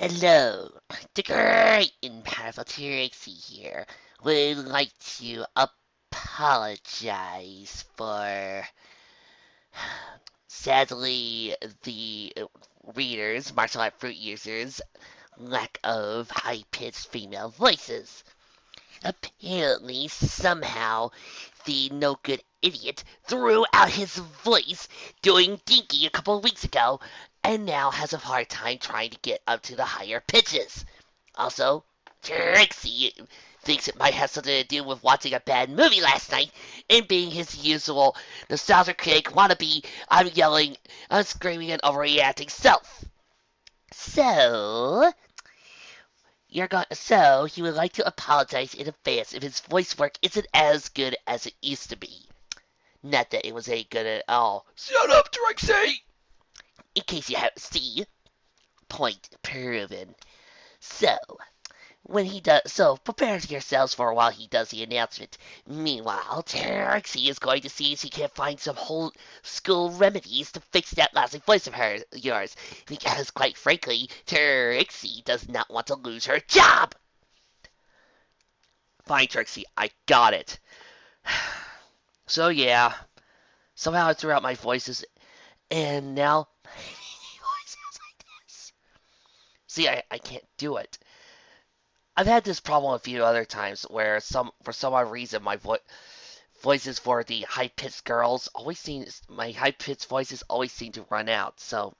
Hello, the great and powerful Trixie here. Would like to apologize for, sadly, the martial art fruit users, lack of high-pitched female voices. Apparently, somehow, the no-good idiot threw out his voice doing Dinky a couple of weeks ago, and now has a hard time trying to get up to the higher pitches. Also, Trixie thinks it might have something to do with watching a bad movie last night and being his usual nostalgia critic wannabe. I'm yelling, I'm screaming, and overreacting self. So, so he would like to apologize in advance if his voice work isn't as good as it used to be. Not that it was any good at all. Shut up, Trixie! In case you haven't seen, point proven. So, when he does, so prepare yourselves for while he does the announcement. Meanwhile, Trixie is going to see if she can find some whole school remedies to fix that lousy voice of yours. Because, quite frankly, Trixie does not want to lose her job. Fine, Trixie, I got it. So, yeah, somehow I threw out my voices, and now my voice sounds like this. See, I can't do it. I've had this problem a few other times where for some odd reason my voices for the high pitched girls always my high pitched voices always seem to run out. So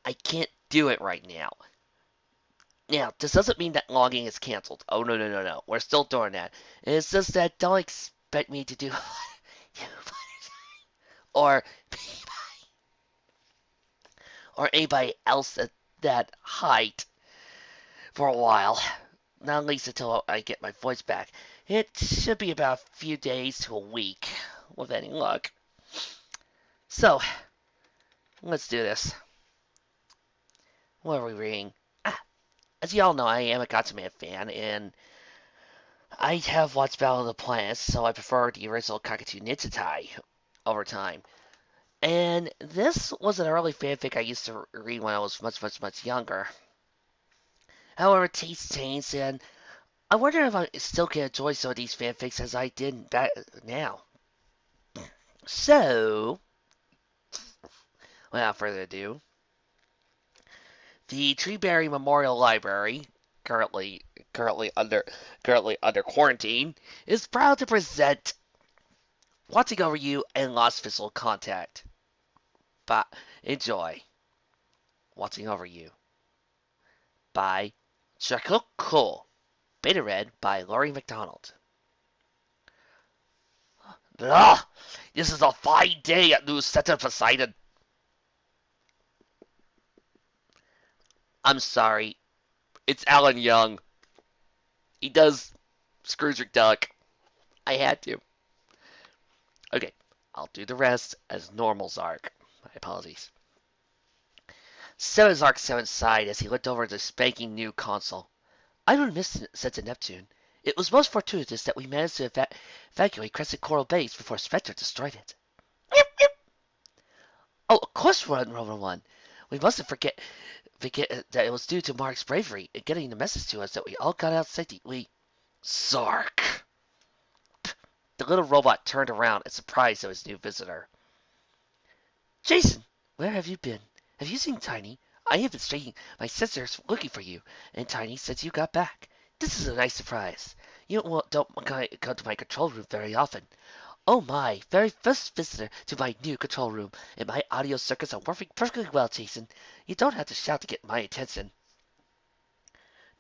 I can't do it right now. Now, this doesn't mean that logging is canceled. Oh no no no no, we're still doing that. It's just that don't expect me to do or or anybody else at that height for a while. Not at least until I get my voice back. It should be about a few days to a week, with any luck. So, let's do this. What are we reading? As you all know, I am a Katsuman fan, and I have watched Battle of the Planets, so I prefer the original Kakatu Nitsutai over time. And this was an early fanfic I used to read when I was much younger. However, tastes changed, and I wonder if I still can enjoy some of these fanfics as I did back now. So, without further ado, the Treeberry Memorial Library, currently under quarantine, is proud to present Watching Over You and Lost Physical Contact. But enjoy Watching Over You by Shakuko. Beta read by Laurie McDonald. Ugh, this is a fine day at New Center Poseidon. I'm sorry. It's Alan Young. He does Scrooge McDuck. I had to. Okay, I'll do the rest as normal Zark. My apologies. So Zark sighed as he looked over the spanking new console. I don't miss Sense of Neptune. It was most fortuitous that we managed to evacuate Crescent Coral Base before Spectre destroyed it. Oh, of course, Rover One. We mustn't forget that it was due to Mark's bravery in getting the message to us that we all got out safely. Zark! The little robot turned around in surprise at his new visitor. Jason, where have you been? Have you seen Tiny? I have been straining my sensors looking for you, and Tiny since you got back. This is a nice surprise. You don't come to my control room very often. Oh my, very first visitor to my new control room, and my audio circuits are working perfectly well, Jason. You don't have to shout to get my attention.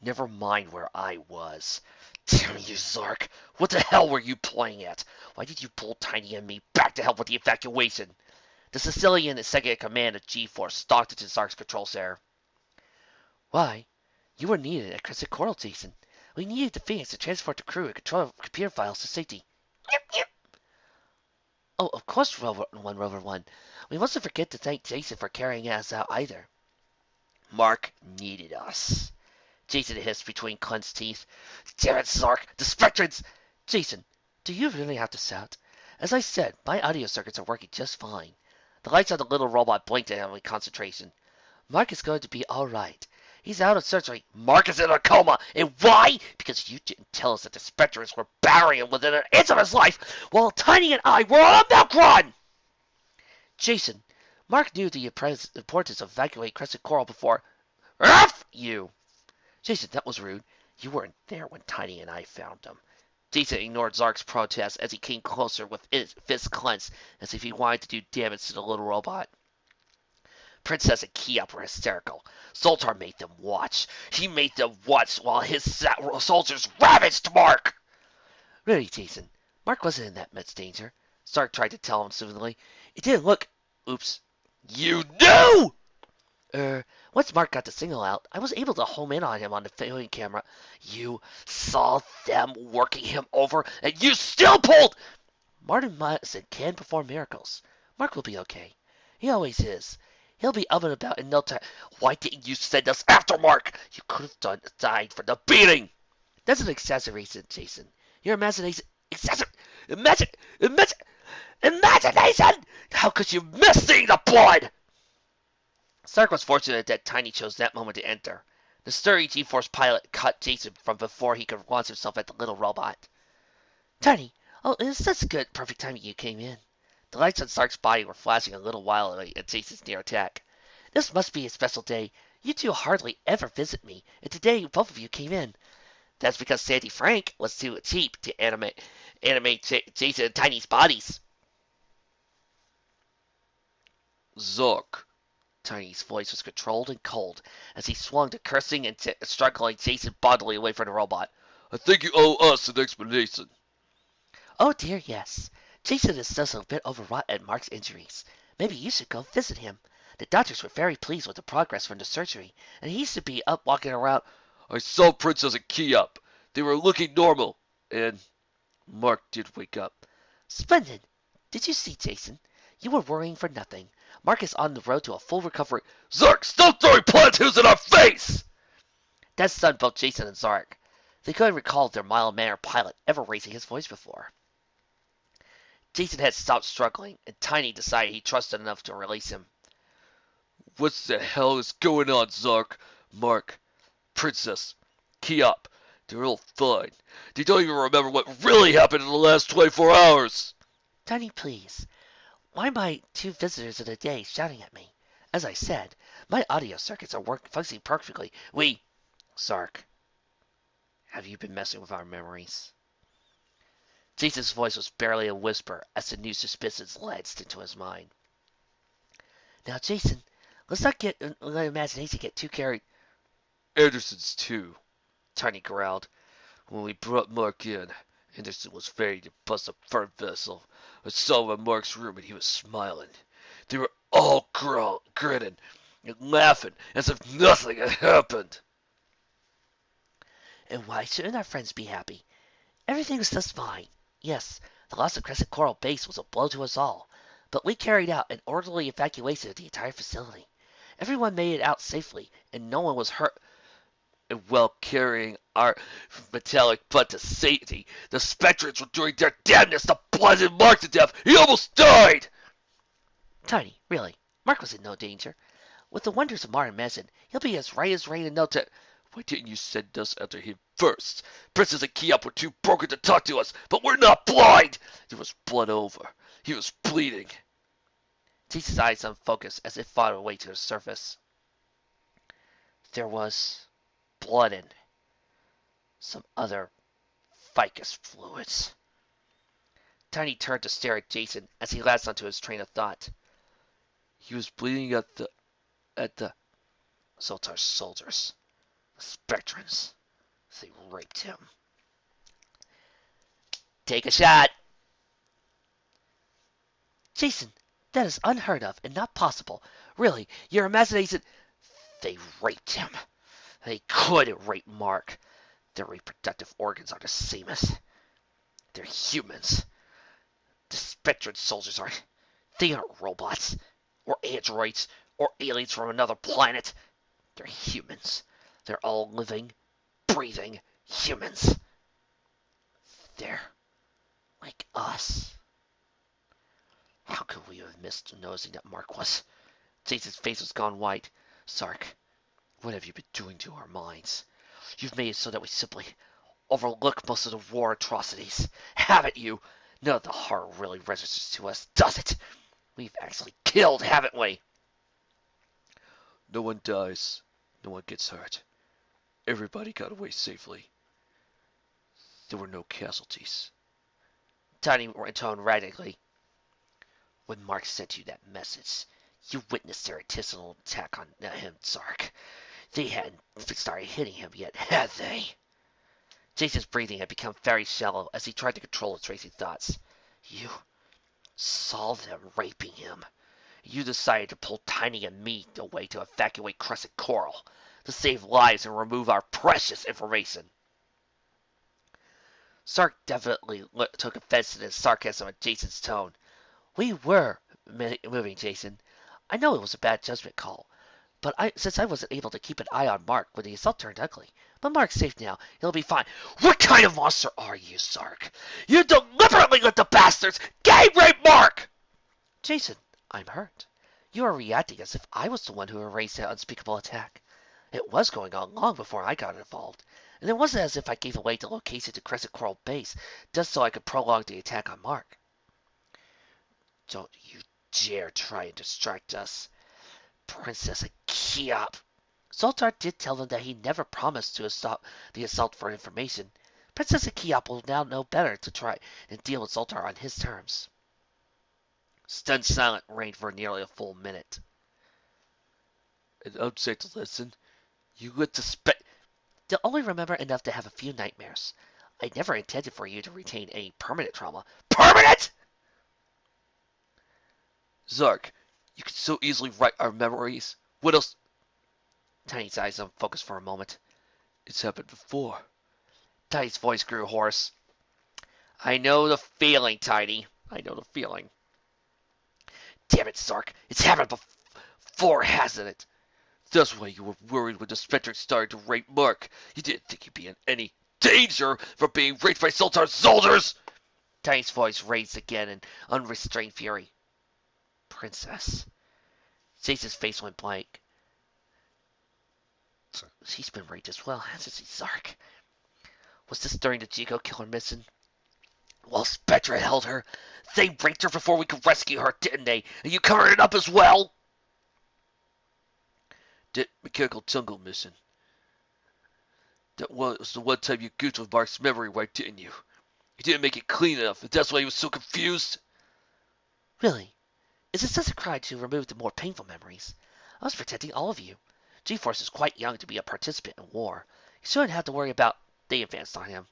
Never mind where I was. Damn you, Zark. What the hell were you playing at? Why did you pull Tiny and me back to help with the evacuation? The Sicilian second in command of G-Force stalked into Zark's control center. Why? You were needed at Crescent Coral, Jason. We needed the Phoenix to transport the crew and control computer files to safety. Oh, of course, Rover One. We mustn't forget to thank Jason for carrying us out either. Mark needed us. Jason hissed between clenched teeth. Damn it, Zark! The Spectrans! Jason, do you really have to shout? As I said, my audio circuits are working just fine. The lights on the little robot blinked at him with concentration. Mark is going to be all right. He's out of surgery. Mark is in a coma. And why? Because you didn't tell us that the Spectres were burying him within an inch of his life while Tiny and I were on a milk run! Jason, Mark knew the importance of evacuating Crescent Coral before. F you! Jason, that was rude. You weren't there when Tiny and I found him. Jason ignored Zark's protest as he came closer with his fist clenched as if he wanted to do damage to the little robot. Princess and Kia were hysterical. Zoltar made them watch. He made them watch while his soldiers ravaged Mark! Really, Jason, Mark wasn't in that much danger. Zark tried to tell him soothingly. It didn't look. Oops. You knew! Once Mark got the signal out, I was able to home in on him on the filming camera. You saw them working him over, and you still pulled! Martin Madison can perform miracles. Mark will be okay. He always is. He'll be up and about in no time. Why didn't you send us after Mark? You could have died for the beating. That's an exaggeration, Jason. Your imagination. Imagination! How could you miss seeing the blood? Stark was fortunate that Tiny chose that moment to enter. The sturdy G-Force pilot cut Jason from before he could launch himself at the little robot. Tiny, oh, it's such good, perfect timing you came in. The lights on Stark's body were flashing a little wildly at Jason's near attack. This must be a special day. You two hardly ever visit me, and today both of you came in. That's because Sandy Frank was too cheap to animate Jason and Tiny's bodies. Zark. Tiny's voice was controlled and cold as he swung to cursing and struggling Jason bodily away from the robot. I think you owe us an explanation. Oh dear, yes. Jason is still a bit overwrought at Mark's injuries. Maybe you should go visit him. The doctors were very pleased with the progress from the surgery, and he should be up walking around. I saw Princess and Key up. They were looking normal, and Mark did wake up. Splendid. Did you see, Jason? You were worrying for nothing. Mark is on the road to a full recovery. Zark, stop throwing plantains in our face! That stunned both Jason and Zark. They couldn't recall their mild-mannered pilot ever raising his voice before. Jason had stopped struggling, and Tiny decided he trusted enough to release him. What the hell is going on, Zark? Mark, Princess, key up. They're all fine. They don't even remember what really happened in the last 24 hours. Tiny, please. Why my two visitors of the day shouting at me? As I said, my audio circuits are functioning perfectly. Zark, have you been messing with our memories? Jason's voice was barely a whisper as the new suspicions lanced into his mind. Now, Jason, let's not let imagination get too carried. Anderson's too, Tiny growled. When we brought Mark in, Anderson was ready to bust a burn vessel. I saw him in Mark's room and he was smiling. They were all grinning and laughing as if nothing had happened. And why shouldn't our friends be happy? Everything was just fine. Yes, the loss of Crescent Coral Base was a blow to us all, but we carried out an orderly evacuation of the entire facility. Everyone made it out safely, and no one was hurt. And while carrying our metallic butt to safety, the Spectres were doing their damnness to bludgeon Mark to death. He almost died! Tiny, really, Mark was in no danger. With the wonders of modern medicine, he'll be as rain in no time. Why didn't you send us after him first? Princess and Kiev were too broken to talk to us, but we're not blind! There was blood over. He was bleeding. Jason's eyes unfocused as it fought away to the surface. There was blood and some other ficus fluids. Tiny turned to stare at Jason as he latched onto his train of thought. He was bleeding at the Zoltar's soldiers. The Spectrans. They raped him. Take a shot! Jason, that is unheard of and not possible. Really, your imagination... They raped him. They couldn't rape Mark. Their reproductive organs are the same as... They're humans. The Spectran soldiers are... They aren't robots, or androids, or aliens from another planet. They're humans. They're all living, breathing humans. They're like us. How could we have missed noticing that Mark was... Jason's face was gone white. Zark, what have you been doing to our minds? You've made it so that we simply overlook most of the war atrocities. Haven't you? None of the horror really registers to us, does it? We've actually killed, haven't we? No one dies. No one gets hurt. Everybody got away safely. There were no casualties. Tiny intoned radically. When Mark sent you that message, you witnessed their artisanal attack on him, Zark. They hadn't started hitting him yet, had they? Jason's breathing had become very shallow as he tried to control his racing thoughts. You saw them raping him. You decided to pull Tiny and me away to evacuate Crescent Coral, to save lives and remove our precious information. Zark definitely took offense to the sarcasm in Jason's tone. We were moving, Jason. I know it was a bad judgment call, but since I wasn't able to keep an eye on Mark when the assault turned ugly. But Mark's safe now. He'll be fine. What kind of monster are you, Zark? You deliberately let the bastards gang rape Mark! Jason, I'm hurt. You are reacting as if I was the one who arranged that unspeakable attack. It was going on long before I got involved, and it wasn't as if I gave away the location to Crescent Coral Base just so I could prolong the attack on Mark. Don't you dare try and distract us. Princess Akiop. Zoltar did tell them that he never promised to stop the assault for information. Princess Akiop will now know better to try and deal with Zoltar on his terms. Stunned silence reigned for nearly a full minute. And I'm safe to listen. You would suspect. They'll only remember enough to have a few nightmares. I never intended for you to retain any permanent trauma. Permanent?! Zark, you can so easily write our memories. What else? Tiny's eyes unfocused for a moment. It's happened before. Tiny's voice grew hoarse. I know the feeling, Tiny. I know the feeling. Damn it, Zark. It's happened before, hasn't it? That's why you were worried when the Spectre started to rape Mark. You didn't think he'd be in any danger from being raped by Sultan's soldiers! Tiny's voice raised again in unrestrained fury. Princess. Jason's face went blank. She's been raped as well, hasn't she, Zark? Was this during the Jigo killer mission? While Spectre held her, they raped her before we could rescue her, didn't they? And you covered it up as well? That mechanical jungle mission. That was the one time you goofed with Mark's memory wipe, didn't you? You didn't make it clean enough, and that's why he was so confused? Really? Is it such a crime to remove the more painful memories? I was protecting all of you. G-Force is quite young to be a participant in war. He shouldn't have to worry about... They advanced on him.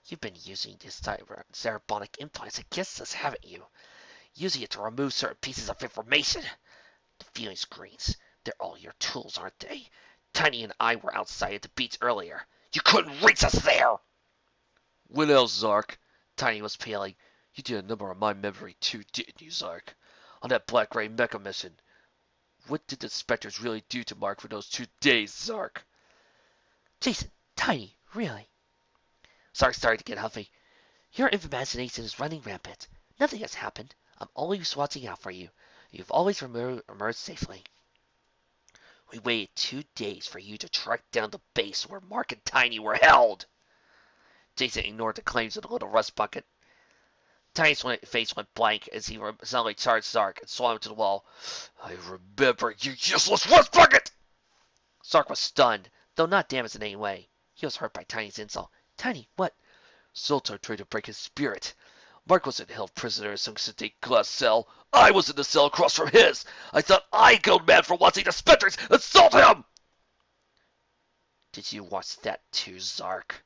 You've been using this Zarbonic implants against us, haven't you? Using it to remove certain pieces of information. The feeling screens. They're all your tools, aren't they? Tiny and I were outside at the beach earlier. You couldn't reach us there! When else, Zark? Tiny was paling. You did a number on my memory too, didn't you, Zark? On that black-gray mecha mission. What did the Spectres really do to Mark for those 2 days, Zark? Jason, Tiny, really? Zark started to get huffy. Your imagination is running rampant. Nothing has happened. I'm always watching out for you. You've always emerged safely. We waited 2 days for you to track down the base where Mark and Tiny were held. Jason ignored the claims of the little rust bucket. Tiny's face went blank as he suddenly charged Zark and swung him to the wall. I remember, you useless rust bucket! Zark was stunned, though not damaged in any way. He was hurt by Tiny's insult. Tiny, what? Zoltar tried to break his spirit. Mark wasn't held prisoner in some sedate glass cell. I was in the cell across from his. I thought I killed man for watching the Spectres assault him! Did you watch that too, Zark?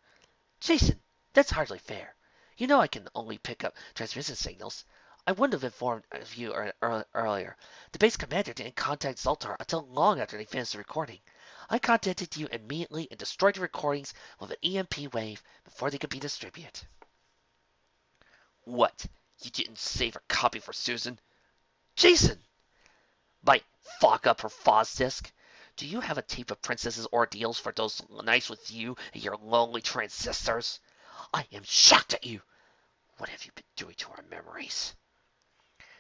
Jason, that's hardly fair. You know I can only pick up transmission signals. I wouldn't have informed of you earlier. The base commander didn't contact Zoltar until long after they finished the recording. I contacted you immediately and destroyed the recordings with an EMP wave before they could be distributed. What? You didn't save a copy for Susan? Jason! Might fuck up her Foz disk. Do you have a tape of Princess's ordeals for those nights with you and your lonely transistors? I am shocked at you. What have you been doing to our memories?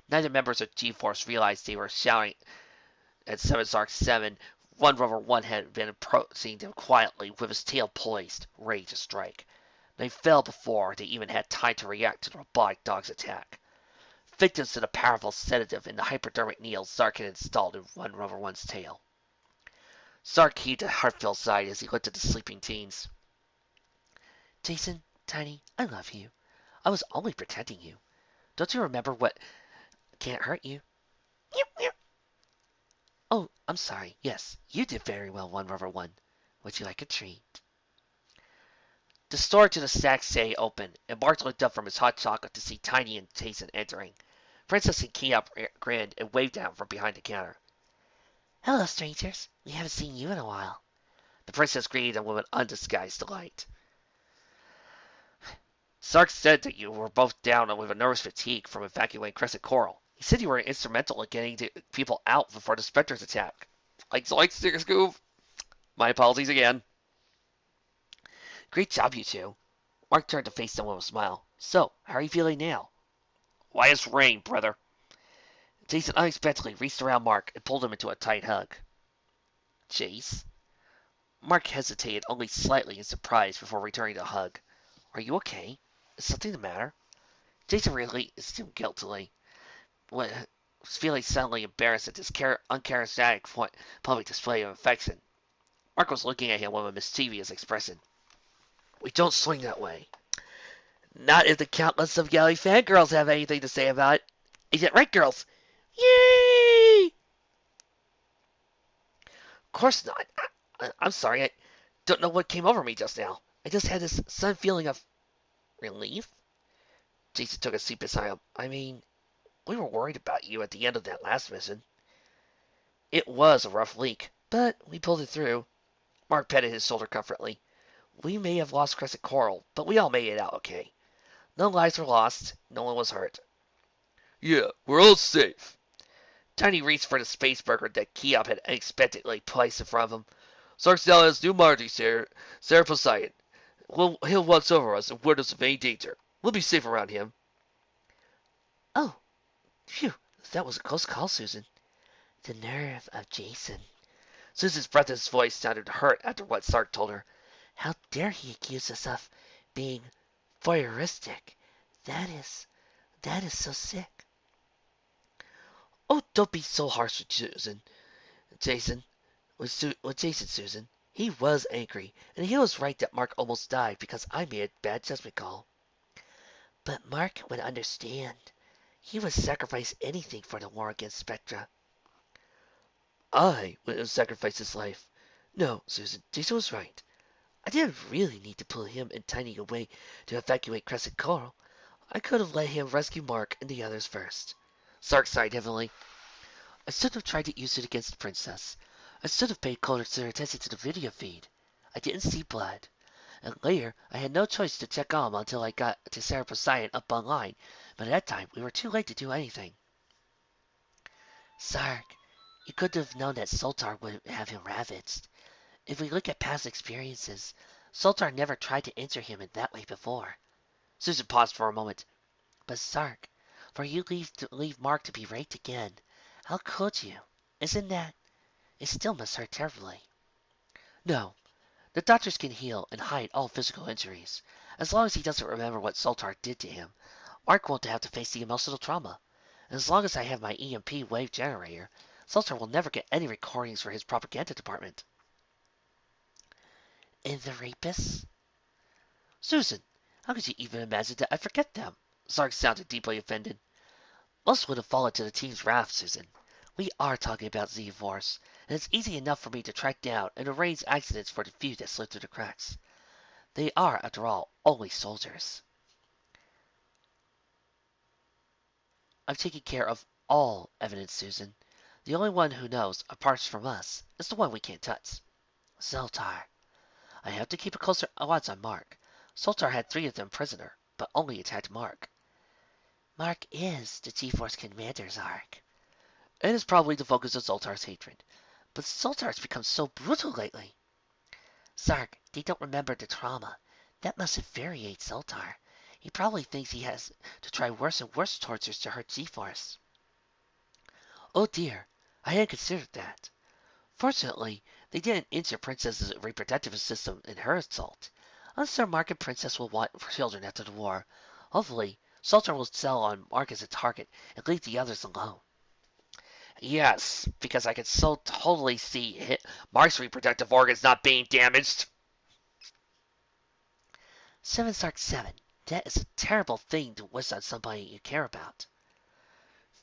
Neither members of G-Force realized they were shouting At 7 Zark 7, One Rover 1 had been approaching them quietly with his tail poised, ready to strike. They fell before they even had time to react to the robotic dog's attack. Victims to the powerful sedative in the hypodermic needle Zark had installed in One Rover 1's tail. Zark heaved a heartfelt sigh as he looked at the sleeping teens. Jason, Tiny, I love you. I was only protecting you. Don't you remember what can't hurt you? Oh, I'm sorry. Yes, you did very well, One Rover One. Would you like a treat? The store to the stack say opened, and Mark looked up from his hot chocolate to see Tiny and Jason entering. Princess and Keop grinned and waved at him from behind the counter. Hello, strangers. We haven't seen you in a while. The princess greeted them with an undisguised delight. Sark said that you were both down with a nervous fatigue from evacuating Crescent Coral. He said you were instrumental in getting the people out before the Spectre's attack. Like, Sticker Scoop. My apologies again. Great job, you two. Mark turned to face them with a smile. So, how are you feeling now? Why is rain, brother? Jason unexpectedly reached around Mark and pulled him into a tight hug. Jace? Mark hesitated only slightly in surprise before returning the hug. Are you okay? Is something the matter? Jason released him guiltily, was feeling suddenly embarrassed at this uncharacteristic public display of affection. Mark was looking at him with a mischievous expression. We don't swing that way. Not if the countless of yelly fangirls have anything to say about it. Is it right, girls? Yay! Of course not. I'm sorry. I don't know what came over me just now. I just had this sudden feeling of relief. Jason took a seat beside him. I mean, we were worried about you at the end of that last mission. It was a rough leak, but we pulled it through. Mark petted his shoulder comfortably. We may have lost Crescent Coral, but we all made it out okay. No lives were lost. No one was hurt. Yeah, we're all safe. Tiny reached for the space burger that Keop had unexpectedly placed in front of him. Sark's now has new Marty, Sarah Poseidon. He'll watch over us and warn us of any danger. We'll be safe around him. Oh, phew, that was a close call, Susan. The nerve of Jason. Susan's breathless voice sounded hurt after what Sark told her. How dare he accuse us of being voyeuristic? That is so sick. Oh, don't be so harsh with Susan. With Jason, Susan. He was angry, and he was right that Mark almost died because I made a bad judgment call. But Mark would understand. He would sacrifice anything for the war against Spectra. I would have sacrificed his life. No, Susan, Jason was right. I didn't really need to pull him and Tiny away to evacuate Crescent Coral. I could have let him rescue Mark and the others first. Sark sighed heavily. I should have tried to use it against the princess. I should have paid closer attention to the video feed. I didn't see blood. And later, I had no choice to check on him until I got to Sarah Poseidon up online, but at that time, we were too late to do anything. Sark, you could have known that Sultar would have him ravaged. If we look at past experiences, Sultar never tried to injure him in that way before. Susan paused for a moment. But Sark, for you leave Mark to be raped again, how could you? Isn't that? It still must hurt terribly. No, the doctors can heal and hide all physical injuries. As long as he doesn't remember what Sultar did to him, Mark won't have to face the emotional trauma. And as long as I have my EMP wave generator, Sultar will never get any recordings for his propaganda department. And the rapists? Susan, how could you even imagine that I forget them? Zark sounded deeply offended. Most would have fallen to the team's wrath, Susan. We are talking about Z-Force, and it's easy enough for me to track down and arrange accidents for the few that slip through the cracks. They are, after all, only soldiers. I've taken care of all evidence, Susan. The only one who knows, apart from us, is the one we can't touch. Zoltar. I have to keep a closer watch on Mark. Zoltar had 3 of them prisoner, but only attacked Mark. Mark is the G-Force commander, Zark. And is probably the focus of Zoltar's hatred. But Zoltar's become so brutal lately. Zark, they don't remember the trauma. That must infuriate Zoltar. He probably thinks he has to try worse and worse tortures to hurt G-Force. Oh dear, I hadn't considered that. Fortunately, they didn't injure Princess's reproductive system in her assault. I'm sure Mark and Princess will want children after the war. Hopefully, Sultan will sell on Mark as a target and leave the others alone. Yes, because I can so totally see Mark's reproductive organs not being damaged. 7 Sark 7. That is a terrible thing to wish on somebody you care about.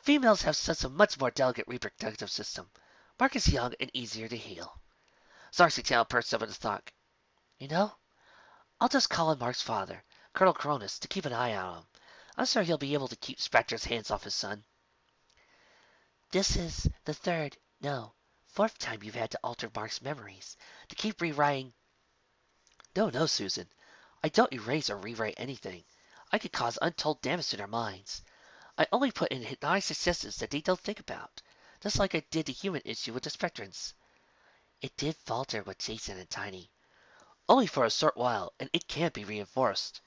Females have such a much more delicate reproductive system. Mark is young and easier to heal. Zark's tail perched up in his thought. You know, I'll just call in Mark's father, Colonel Cronus, to keep an eye on him. I'm sure he'll be able to keep Spectre's hands off his son. This is the third, no, fourth time you've had to alter Mark's memories, to keep rewriting. No, no, Susan. I don't erase or rewrite anything. I could cause untold damage to their minds. I only put in hypnotic successes that they don't think about, just like I did the human issue with the Spectrans. It did falter with Jason and Tiny. Only for a short while, and it can't be reinforced.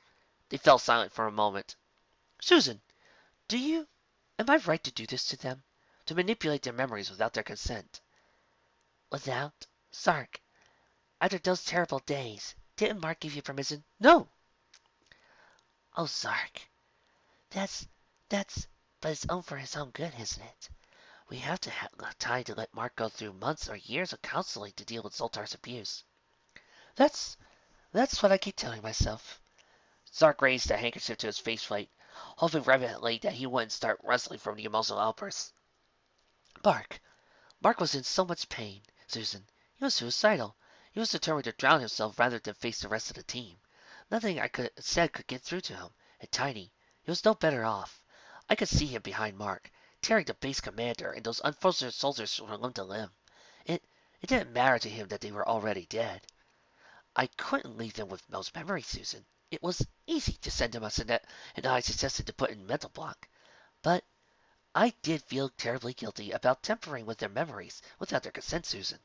They fell silent for a moment. Susan, do you... am I right to do this to them? To manipulate their memories without their consent? Without? Sark, after those terrible days, didn't Mark give you permission? No! Oh, Sark, that's... that's... but it's for his own good, isn't it? We have to have time to let Mark go through months or years of counseling to deal with Zoltar's abuse. That's... that's what I keep telling myself. Zark raised a handkerchief to his faceplate, hoping reverently that he wouldn't start wrestling from the emotional outburst. Mark. Mark was in so much pain, Susan. He was suicidal. He was determined to drown himself rather than face the rest of the team. Nothing I said could get through to him. And Tiny, he was no better off. I could see him behind Mark, tearing the base commander and those unfortunate soldiers from limb to limb. It, it didn't matter to him that they were already dead. I couldn't leave them with those memories, Susan. It was easy to send them a Sinet, and I suggested to put in mental block. But I did feel terribly guilty about tampering with their memories without their consent, Susan.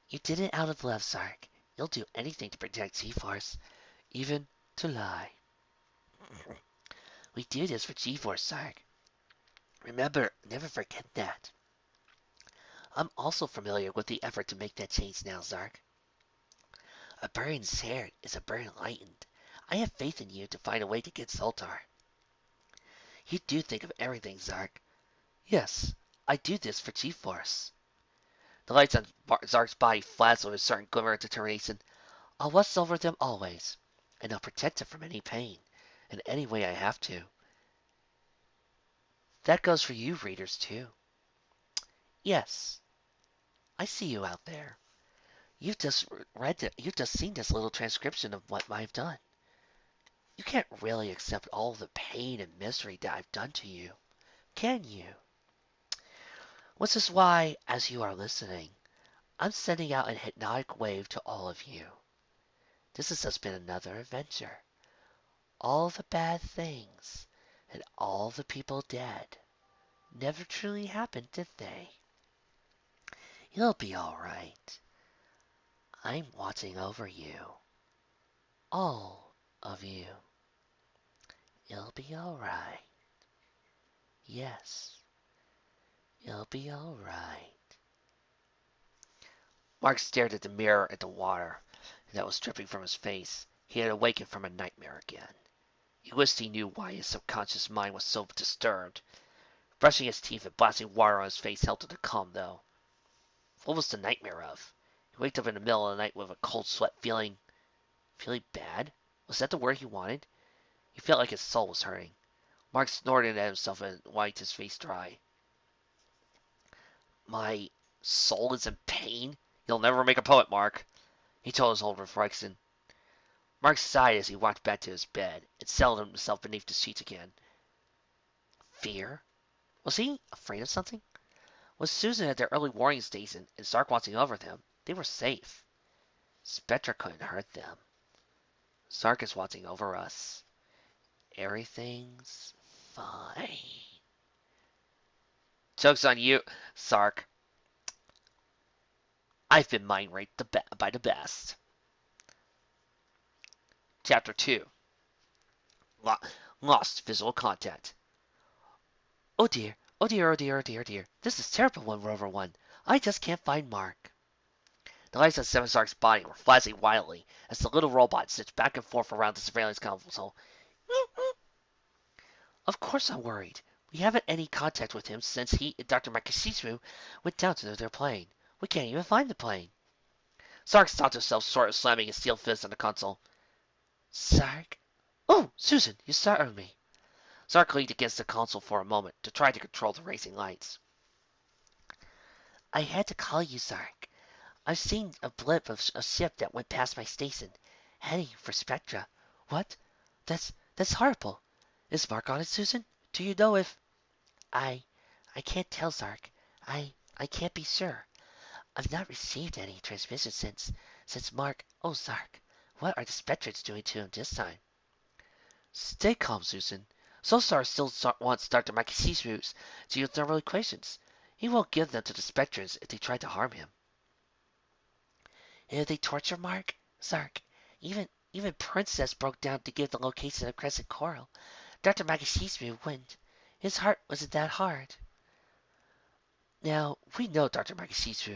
You did it out of love, Sark. You'll do anything to protect G-Force, even to lie. We do this for G-Force, Sark. Remember, never forget that. I'm also familiar with the effort to make that change now, Zark. A burden shared is a burden lightened. I have faith in you to find a way to get Zoltar. You do think of everything, Zark. Yes, I do this for G-Force. The lights on Zark's body flashed with a certain glimmer of determination. I'll watch over them always, and I'll protect them from any pain, in any way I have to. That goes for you readers, too. Yes, I see you out there. You've just seen this little transcription of what I've done. You can't really accept all the pain and misery that I've done to you, can you? Which is why, as you are listening, I'm sending out a hypnotic wave to all of you. This has just been another adventure. All the bad things and all the people dead never truly happened, did they? You'll be alright. I'm watching over you. All of you. You'll be alright. Yes, you'll be alright. Mark stared at the mirror at the water that was dripping from his face. He had awakened from a nightmare again. He wished he knew why his subconscious mind was so disturbed. Brushing his teeth and blasting water on his face helped him to calm, though. What was the nightmare of? He waked up in the middle of the night with a cold sweat, feeling bad? Was that the word he wanted? He felt like his soul was hurting. Mark snorted at himself and wiped his face dry. My soul is in pain? You'll never make a poet, Mark, he told his old reflection. Mark sighed as he walked back to his bed and settled himself beneath the sheets again. Fear? Was he afraid of something? With Susan at their early warning station and Zark watching over them, they were safe. Spectre couldn't hurt them. Zark is watching over us. Everything's fine. Joke's on you, Zark. I've been mind raped by the best. Chapter 2. Lost visual content. Oh dear, Oh dear, oh dear, oh dear, oh dear. This is terrible, one Rover One. I just can't find Mark. The lights on Seven Zark's body were flashing wildly as the little robot switched back and forth around the surveillance console. Of course I'm worried. We haven't any contact with him since he and Dr. Makashisu went down to their plane. We can't even find the plane. Zark stopped himself short of slamming his steel fist on the console. Zark? Oh, Susan, you startled me. Zark leaned against the console for a moment to try to control the racing lights. I had to call you, Zark. I've seen a blip of a ship that went past my station, heading for Spectra. What? That's horrible. Is Mark on it, Susan? Do you know if I I can't tell, Zark. I can't be sure. I've not received any transmission since Mark. Oh, Zark, what are the Spectrats doing to him this time? Stay calm, Susan. Solstar still wants Dr. Makishi's geothermal equations. He won't give them to the Spectrats if they try to harm him. And if they torture Mark, Zark, even Princess broke down to give the location of Crescent Coral. Dr. Makishi's wouldn't. His heart wasn't that hard. Now, we know Dr. Makishi's.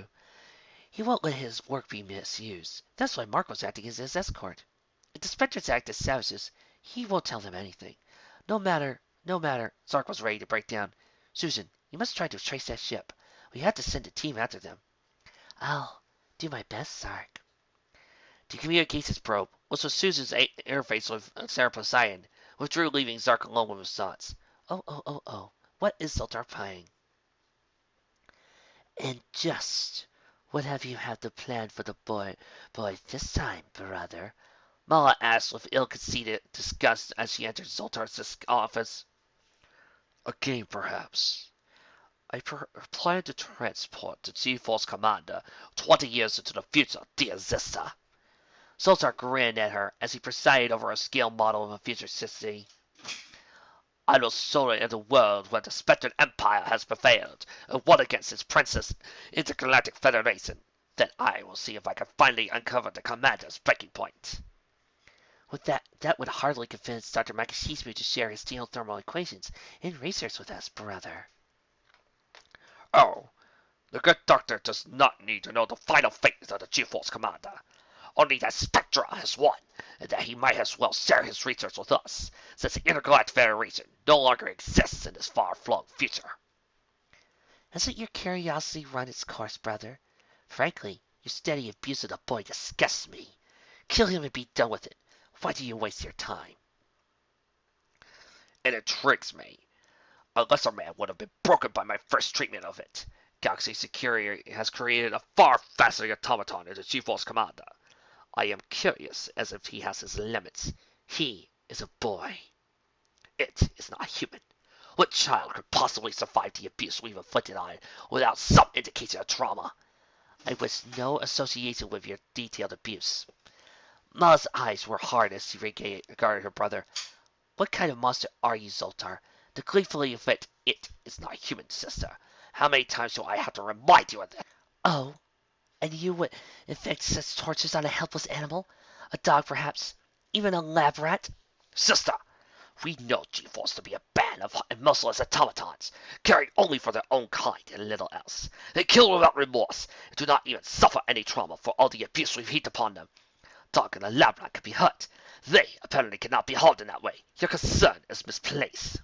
He won't let his work be misused. That's why Mark was acting as his escort. If the Spectres act as savages, he won't tell them anything. No matter. Zark was ready to break down. Susan, you must try to trace that ship. We have to send a team after them. I'll do my best, Zark. The communications probe, which was Susan's interface with Sarah Poseidon, withdrew, leaving Zark alone with his thoughts. Oh. What is Zoltar playing? And just what have you had to plan for the boy this time, brother? Mala asked with ill-concealed disgust as she entered Zoltar's office. A game, perhaps. I plan to transport the G-Force Commander 20 years into the future, dear Zista. Zoltar grinned at her as he presided over a scale model of a future city. I will show it in the world where the Spectral Empire has prevailed and won against its Princess Intergalactic Federation. Then I will see if I can finally uncover the Commander's breaking point. With that would hardly convince Dr. Makashisu to share his geothermal equations and research with us, brother. Oh, the good doctor does not need to know the final fate of the G-Force Commander. Only that Spectra has won, and that he might as well share his research with us, since the Intergalactic Federation no longer exists in this far-flung future. Hasn't your curiosity run its course, brother? Frankly, your steady abuse of the boy disgusts me. Kill him and be done with it. Why do you waste your time? It intrigues me. A lesser man would have been broken by my first treatment of it. Galaxy Security has created a far faster automaton in the G-Force Commander. I am curious as if he has his limits. He is a boy. It is not human. What child could possibly survive the abuse we've inflicted on it without some indication of trauma? I wish no association with your detailed abuse. Ma's eyes were hard as she regarded her brother. What kind of monster are you, Zoltar? To gleefully admit it is not human, sister. How many times do I have to remind you of that? Oh, and you would inflict such tortures on a helpless animal? A dog, perhaps? Even a lab rat? Sister, we know G-Force to be a band of merciless automatons, caring only for their own kind and little else. They kill without remorse, and do not even suffer any trauma for all the abuse we've heaped upon them. Dog and a lab rat can be hurt. They apparently cannot be harmed in that way. Your concern is misplaced.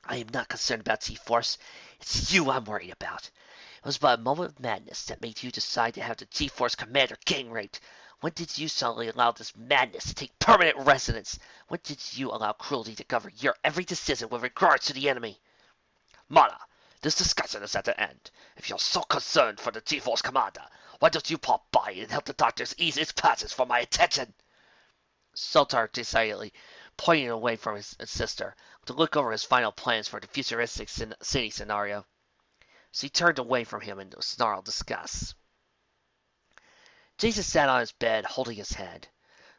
I am not concerned about G-Force. It's you I'm worried about. It was but a moment of madness that made you decide to have the G-Force commander gang raped. When did you suddenly allow this madness to take permanent residence? When did you allow cruelty to govern your every decision with regards to the enemy? Mana, this discussion is at an end. If you're so concerned for the G-Force commander, why don't you pop by and help the doctors ease its passage for my attention? Sultar decidedly, pointing away from his sister, to look over his final plans for the futuristic city scenario. She turned away from him in snarled disgust. Jason sat on his bed, holding his head.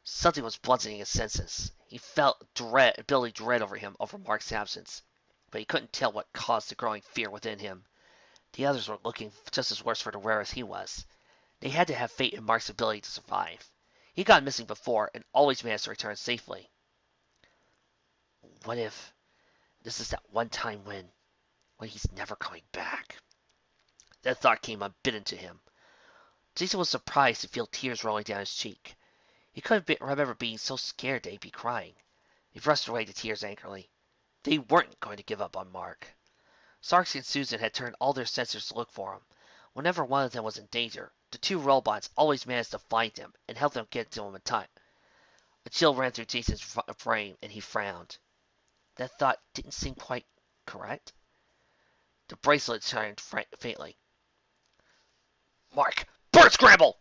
Something was bludgeoning his senses. He felt Billy dread over him over Mark's absence, but he couldn't tell what caused the growing fear within him. The others were looking just as worse for the wear as he was. They had to have faith in Mark's ability to survive. He'd gone missing before and always managed to return safely. What if this is that one time when Well, he's never coming back. That thought came unbidden to him. Jason was surprised to feel tears rolling down his cheek. He couldn't remember being so scared that he'd be crying. He brushed away the tears angrily. They weren't going to give up on Mark. Zark and Susan had turned all their sensors to look for him. Whenever one of them was in danger, the two robots always managed to find him and help them get to him in time. A chill ran through Jason's brain, and he frowned. That thought didn't seem quite correct. The bracelet chimed faintly. Mark, bird scramble!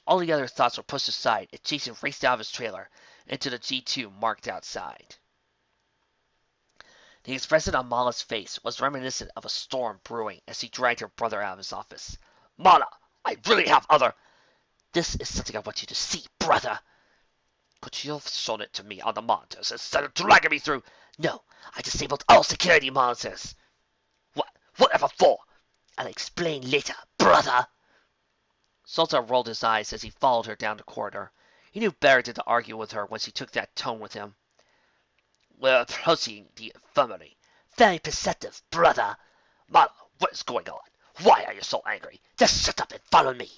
All the other thoughts were pushed aside as Jason raced out of his trailer into the G2 marked outside. The expression on Mala's face was reminiscent of a storm brewing as he dragged her brother out of his office. Mala, I really have other... This is something I want you to see, brother. Could you have shown it to me on the monitors instead of dragging me through... No, I disabled all security monitors. Whatever for? I'll explain later, brother. Salter rolled his eyes as he followed her down the corridor. He knew better than to argue with her when she took that tone with him. We're approaching the infirmary. Very perceptive, brother. Mala, what is going on? Why are you so angry? Just shut up and follow me.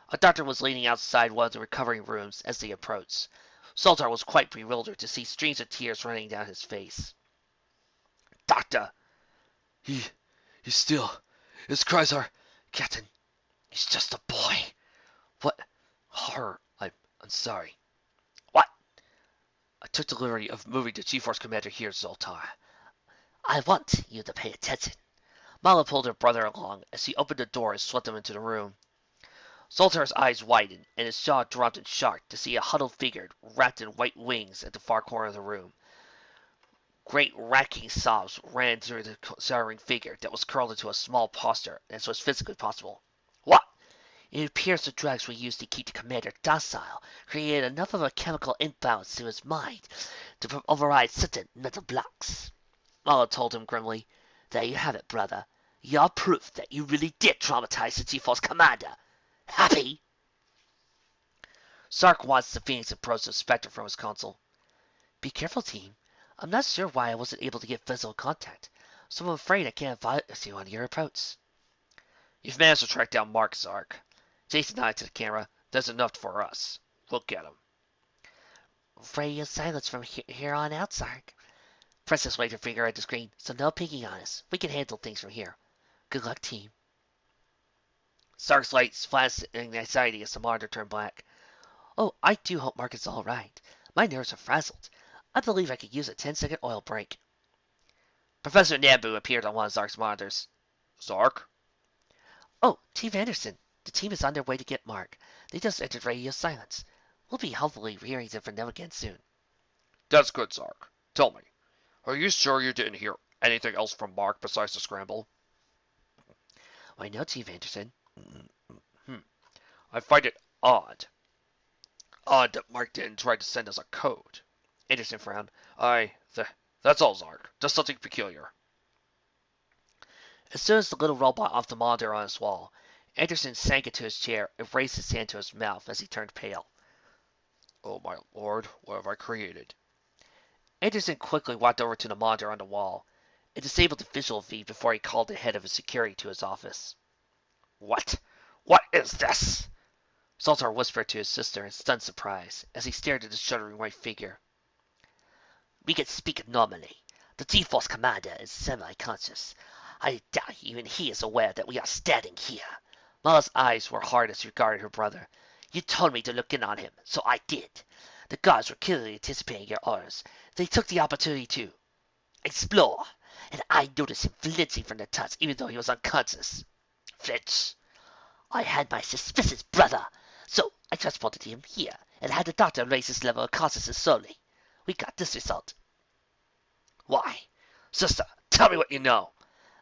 A doctor was leaning outside one of the recovery rooms as they approached. Salter was quite bewildered to see streams of tears running down his face. Doctor! He's still... His cries are... Captain, he's just a boy. What? Horror. I'm sorry. What? I took delivery of moving the G-Force commander here, Zoltar. I want you to pay attention. Mala pulled her brother along as he opened the door and swept him into the room. Zoltar's eyes widened and his jaw dropped in shock to see a huddled figure wrapped in white wings at the far corner of the room. Great racking sobs ran through the shuddering figure that was curled into a small posture as was physically possible. What? It appears the drugs we used to keep the commander docile created enough of a chemical imbalance to his mind to override certain mental blocks. Mala told him grimly. There you have it, brother. Your proof that you really did traumatize the G-Force commander. Happy? Zark watched the Phoenix approach the Spectre from his console. Be careful, team. I'm not sure why I wasn't able to get physical contact, so I'm afraid I can't advise you on your approach. You've managed to track down Mark, Zark. Jason nodded to the camera. That's enough for us. We'll get him. Radio silence from here on out, Zark. Princess waved her finger at the screen, so no peeking on us. We can handle things from here. Good luck, team. Zark's lights flashed in anxiety as the monitor turned black. Oh, I do hope Mark is all right. My nerves are frazzled. I believe I could use a 10-second oil break. Professor Nambu appeared on one of Zark's monitors. Zark? Oh, Chief Anderson. The team is on their way to get Mark. They just entered radio silence. We'll be hopefully hearing from them again soon. That's good, Zark. Tell me, are you sure you didn't hear anything else from Mark besides the scramble? Why no, Chief Anderson. I find it odd. Odd that Mark didn't try to send us a code. Anderson frowned. That's all, Zark. Just something peculiar. As soon as the little robot off the monitor on his wall, Anderson sank into his chair and raised his hand to his mouth as he turned pale. Oh my lord, what have I created? Anderson quickly walked over to the monitor on the wall and disabled the visual feed before he called the head of his security to his office. What? What is this? Saltar whispered to his sister in stunned surprise as he stared at the shuddering white figure. We can speak normally. The G-Force commander is semi-conscious. I doubt even he is aware that we are standing here. Mala's eyes were hard as regarded her brother. You told me to look in on him, so I did. The guards were clearly anticipating your orders. They took the opportunity to explore, and I noticed him flinching from the touch even though he was unconscious. Flinch? I had my suspicions, brother, so I transported him here and had the doctor raise his level of consciousness slowly. We got this result. Why? Sister, tell me what you know.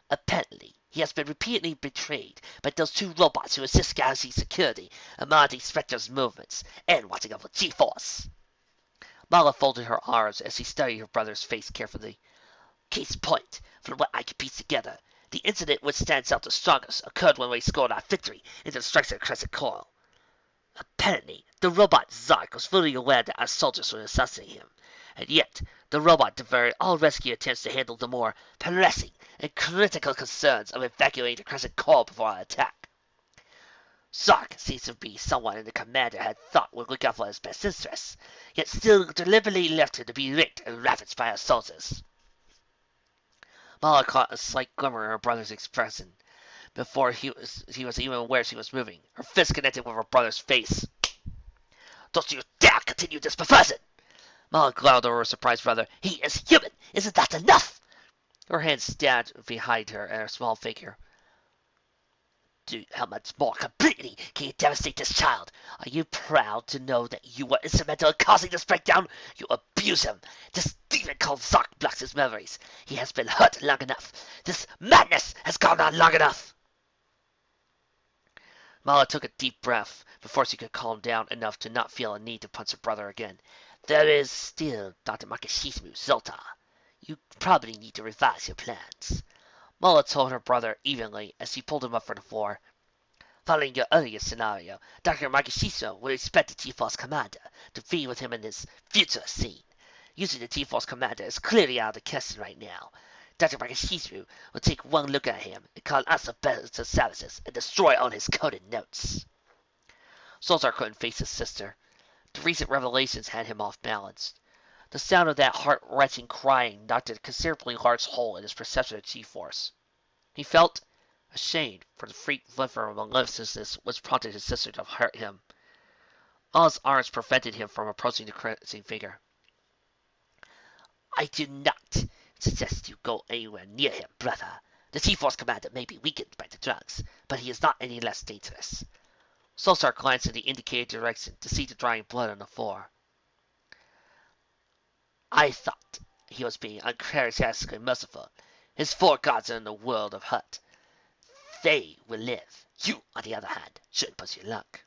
Apparently, he has been repeatedly betrayed by those two robots who assist Galaxy security in monitoring Spectre's movements and watching over G-Force. Mala folded her arms as she studied her brother's face carefully. Case point, from what I can piece together, the incident which stands out the strongest occurred when we scored our victory in the destruction of Crescent Coral. Apparently, the robot Zark was fully aware that our soldiers were assassinating him, And yet, the robot diverted all rescue attempts to handle the more pressing and critical concerns of evacuating the Crescent Core before our attack. Zark seems to be someone the commander had thought would look out for his best interests, yet still deliberately left him to be raped and ravaged by our soldiers. Mala caught a slight glimmer in her brother's expression before he was even aware she was moving, her fist connected with her brother's face. Don't you dare continue this perversion! Mala glowered over her surprised brother. He is human! Isn't that enough? Her hands stabbed behind her at her small figure. How much more completely can you devastate this child? Are you proud to know that you were instrumental in causing this breakdown? You abuse him. This demon called Zark blocks his memories. He has been hurt long enough. This madness has gone on long enough. Mala took a deep breath before she could calm down enough to not feel a need to punch her brother again. There is still Dr. Makashimu Zolta. You probably need to revise your plans. Mala told her brother evenly as she pulled him up from the floor. Following your earlier scenario, Dr. Makashimu would expect the T-Force commander to be with him in his future scene. Using the T-Force commander is clearly out of the question right now. Dr. Makashimu will take one look at him and call us a better savages and destroy all his coded notes. Solzar couldn't face his sister. The recent revelations had him off balance. The sound of that heart-wrenching crying knocked a considerably large hole in his perception of G-Force. He felt ashamed for the freak flicker of maliciousness which prompted his sister to hurt him. All his arms prevented him from approaching the crimson figure. I do not suggest you go anywhere near him, brother. The T-Force commander may be weakened by the drugs, but he is not any less dangerous. Solstar glanced in the indicated direction to see the drying blood on the floor. I thought he was being uncharacteristically merciful. His 4 gods are in the world of hurt. They will live. You, on the other hand, shouldn't push your luck.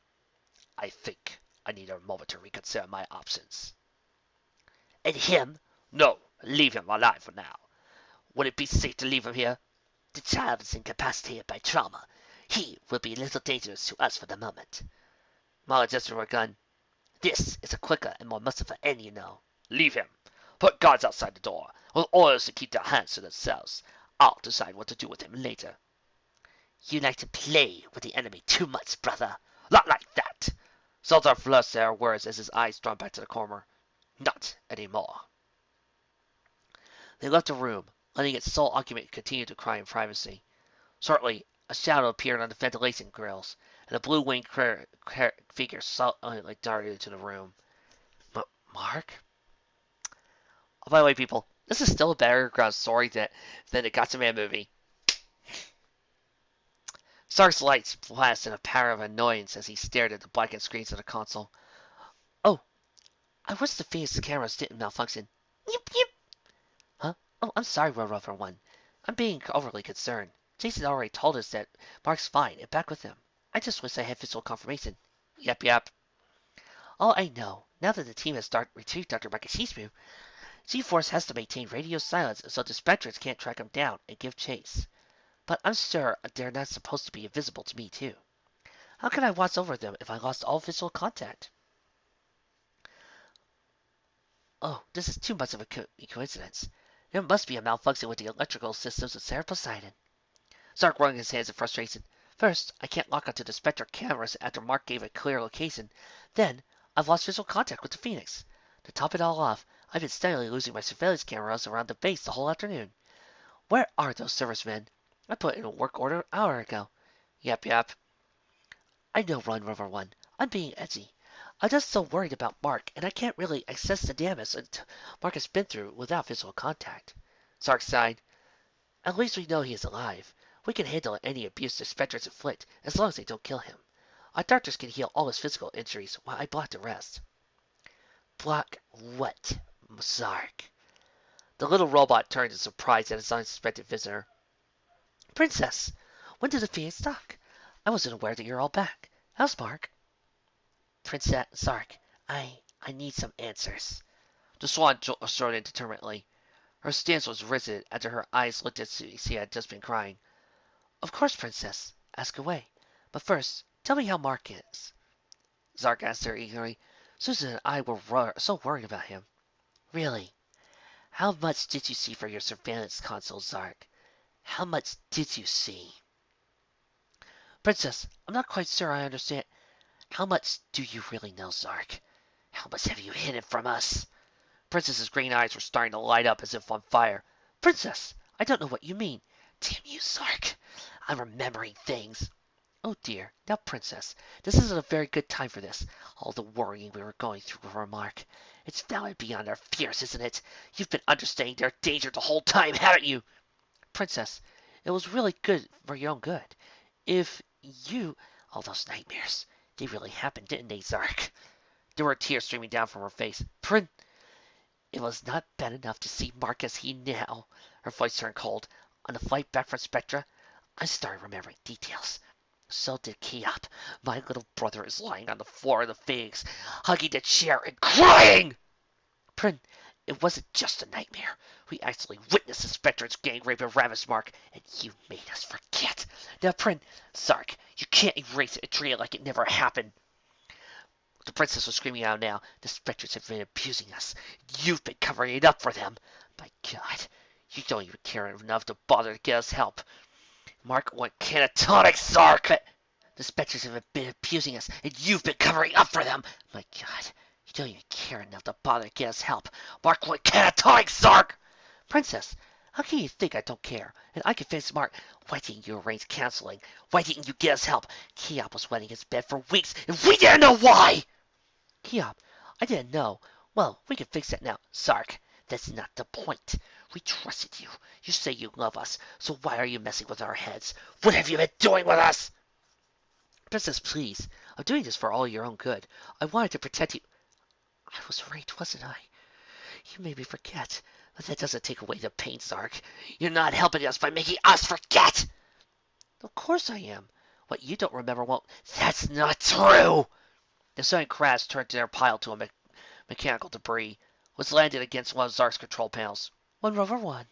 I think I need a moment to reconsider my options. And him? No, leave him alive for now. Would it be safe to leave him here? The child is incapacitated by trauma. He will be little dangerous to us for the moment. Mala gestured her gun. This is a quicker and more merciful end, you know. Leave him. Put guards outside the door, with orders to keep their hands to themselves. I'll decide what to do with him later. You like to play with the enemy too much, brother. Not like that. Zoltar flushed at her words as his eyes drawn back to the corner. Not anymore. They left the room, letting its sole occupant continue to cry in privacy. Shortly, a shadow appeared on the ventilation grills, and a blue-winged figure sullenly darted into the room. Mark? Oh, by the way, people, this is still a better ground story than the Gatchaman movie. Zark's lights flashed in a patter of annoyance as he stared at the blackened screens of the console. Oh, I wish the Phoenix cameras didn't malfunction. Yip, yip. Huh? Oh, I'm sorry, Rover One. I'm being overly concerned. Jason already told us that Mark's fine and back with him. I just wish I had visual confirmation. Yep, yep. All I know, now that the team has retrieved Dr. Makashimu, G-Force has to maintain radio silence so the Spectres can't track him down and give chase. But I'm sure they're not supposed to be invisible to me, too. How can I watch over them if I lost all visual contact? Oh, this is too much of a coincidence. There must be a malfunction with the electrical systems of Sarah Poseidon. Zark wrung his hands in frustration. First, I can't lock onto the Spectre cameras after Mark gave a clear location. Then, I've lost visual contact with the Phoenix. To top it all off, I've been steadily losing my surveillance cameras around the base the whole afternoon. Where are those servicemen? I put in a work order an hour ago. Yep, yep. I know, Rover One. I'm being edgy. I'm just so worried about Mark, and I can't really assess the damage Mark has been through without visual contact. Zark sighed. At least we know he is alive. We can handle any abuse the Spectres inflict, as long as they don't kill him. Our doctors can heal all his physical injuries, while I block the rest. Block what, Zark? The little robot turned in surprise at his unexpected visitor. Princess, when did the Phoenix dock? I wasn't aware that you're all back. How's Mark? Princess Zark, I need some answers. The swan strode in determinedly. Her stance was rigid after her eyes looked as she had just been crying. Of course, Princess. Ask away. But first, tell me how Mark is. Zark asked her eagerly. Susan and I were so worried about him. Really? How much did you see for your surveillance console, Zark? How much did you see? Princess, I'm not quite sure I understand. How much do you really know, Zark? How much have you hidden from us? Princess's green eyes were starting to light up as if on fire. Princess, I don't know what you mean. Damn you, Zark. I'm remembering things. Oh dear. Now, Princess, this isn't a very good time for this. All the worrying we were going through over Mark. It's valid beyond our fears, isn't it? You've been understanding their danger the whole time, haven't you? Princess, it was really good for your own good. If you... All those nightmares, they really happened, didn't they, Zark? There were tears streaming down from her face. It was not bad enough to see Mark as he now. Her voice turned cold. On the flight back from Spectra, I started remembering details. So did Kiop. My little brother is lying on the floor of the Phoenix, hugging the chair and crying! Prin, it wasn't just a nightmare. We actually witnessed the Spectre's gang rape and ravish Mark, and you made us forget. Now, Prin, Sark, you can't erase it and treat it like it never happened. The princess was screaming out now. The Spectres have been abusing us. You've been covering it up for them. My God, you don't even care enough to bother to get us help. Mark went catatonic, Sark! The Spectres have been abusing us, and you've been covering up for them. My God, you don't even care enough to bother to get us help. Mark went catatonic, Sark! Princess, how can you think I don't care? And I can face Mark. Why didn't you arrange counseling? Why didn't you get us help? Kiop was wetting his bed for weeks, and we didn't know why! Kiop, I didn't know. Well, we can fix that now. Sark, that's not the point. We trusted you. You say you love us, so why are you messing with our heads? What have you been doing with us? Princess, please. I'm doing this for all your own good. I wanted to protect you. I was right, wasn't I? You made me forget. But that doesn't take away the pain, Zark. You're not helping us by making us forget! Of course I am. What you don't remember won't... That's not true! The sudden crash turned their pile to a mechanical debris, which landed against one of Zark's control panels. One rover one.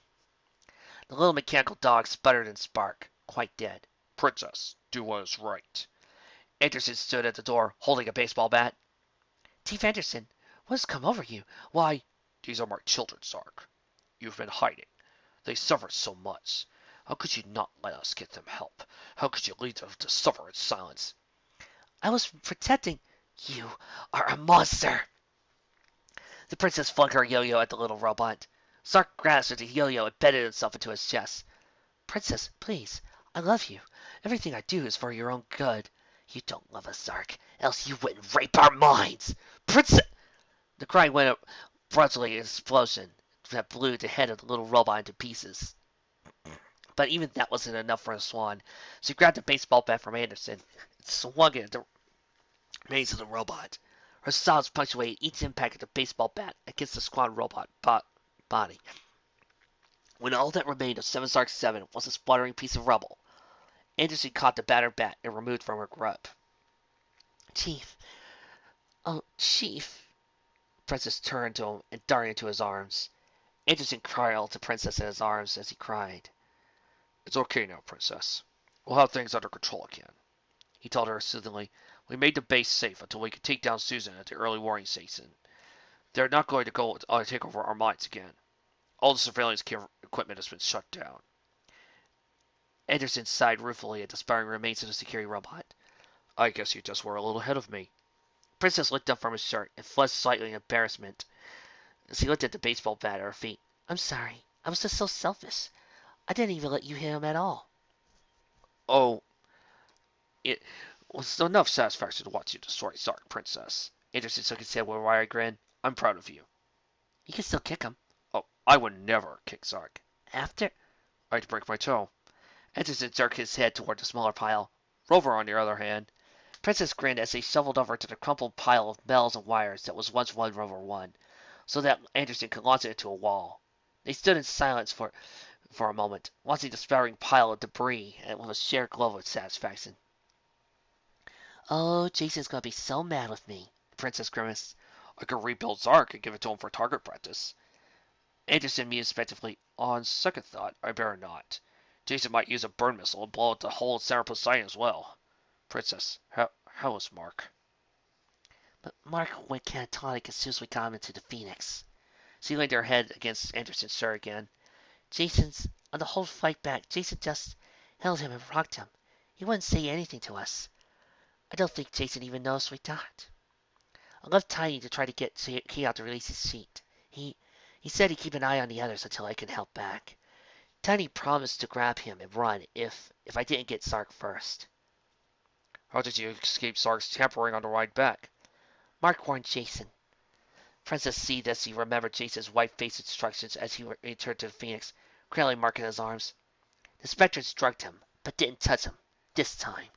The little mechanical dog sputtered and sparked, quite dead. Princess, do what is right. Anderson stood at the door, holding a baseball bat. Chief Anderson, what has come over you? Why... These are my children, Zark. You've been hiding. They suffer so much. How could you not let us get them help? How could you leave them to suffer in silence? I was protecting... You are a monster! The princess flung her yo-yo at the little robot. Zark grasped the yo-yo and bedded itself into his chest. Princess, please, I love you. Everything I do is for your own good. You don't love us, Zark, else you wouldn't rape our minds. Princess! The cry went up abruptly, an explosion that blew the head of the little robot into pieces. But even that wasn't enough for the swan. She grabbed a baseball bat from Anderson and swung it at the remains of the robot. Her sobs punctuated each impact of the baseball bat against the squad robot body. When all that remained of 7 Zark 7 was a spluttering piece of rubble, Anderson caught the battered bat and removed from her grip. Chief. Oh, Chief. Princess turned to him and darted into his arms. Anderson cradled the princess in his arms as he cried. It's okay now, Princess. We'll have things under control again. He told her soothingly. We made the base safe until we could take down Susan at the early warning station. They're not going to go take over our mines again. All the surveillance equipment has been shut down. Anderson sighed ruefully at the sputtering remains of the security robot. I guess you just were a little ahead of me. Princess looked up from his shirt and flushed slightly in embarrassment as he looked at the baseball bat at her feet. I'm sorry. I was just so selfish. I didn't even let you hit him at all. Oh, it was enough satisfaction to watch you destroy Zark, Princess. Anderson shook his head with a wry grin. I'm proud of you. You can still kick him. Oh, I would never kick Zark. After? I'd break my toe. Anderson jerked his head toward the smaller pile. Rover, on the other hand. Princess grinned as they shoveled over to the crumpled pile of bells and wires that was once one Rover 1, so that Anderson could launch it into a wall. They stood in silence for a moment, watching the spouting pile of debris and with a shared glow of satisfaction. Oh, Jason's gonna be so mad with me, the princess grimaced. I could rebuild Zark and give it to him for target practice. Anderson mused speculatively. On second thought, I better not. Jason might use a burn missile and blow out the whole center Poseidon as well. Princess, how is Mark? But Mark went catatonic as soon as we got him into the Phoenix. She leaned her head against Anderson's shirt again. Jason's on the whole fight back. Jason just held him and rocked him. He wouldn't say anything to us. I don't think Jason even knows we died. I left Tiny to try to get Key out to release his sheet. He said he'd keep an eye on the others until I could help back. Tiny promised to grab him and run if I didn't get Zark first. How did you escape Zark's tampering on the ride back? Mark warned Jason. Princess seethed as he remembered Jason's white-faced instructions as he returned to the Phoenix, cradling Mark in his arms. The Spectres drugged him, but didn't touch him. This time.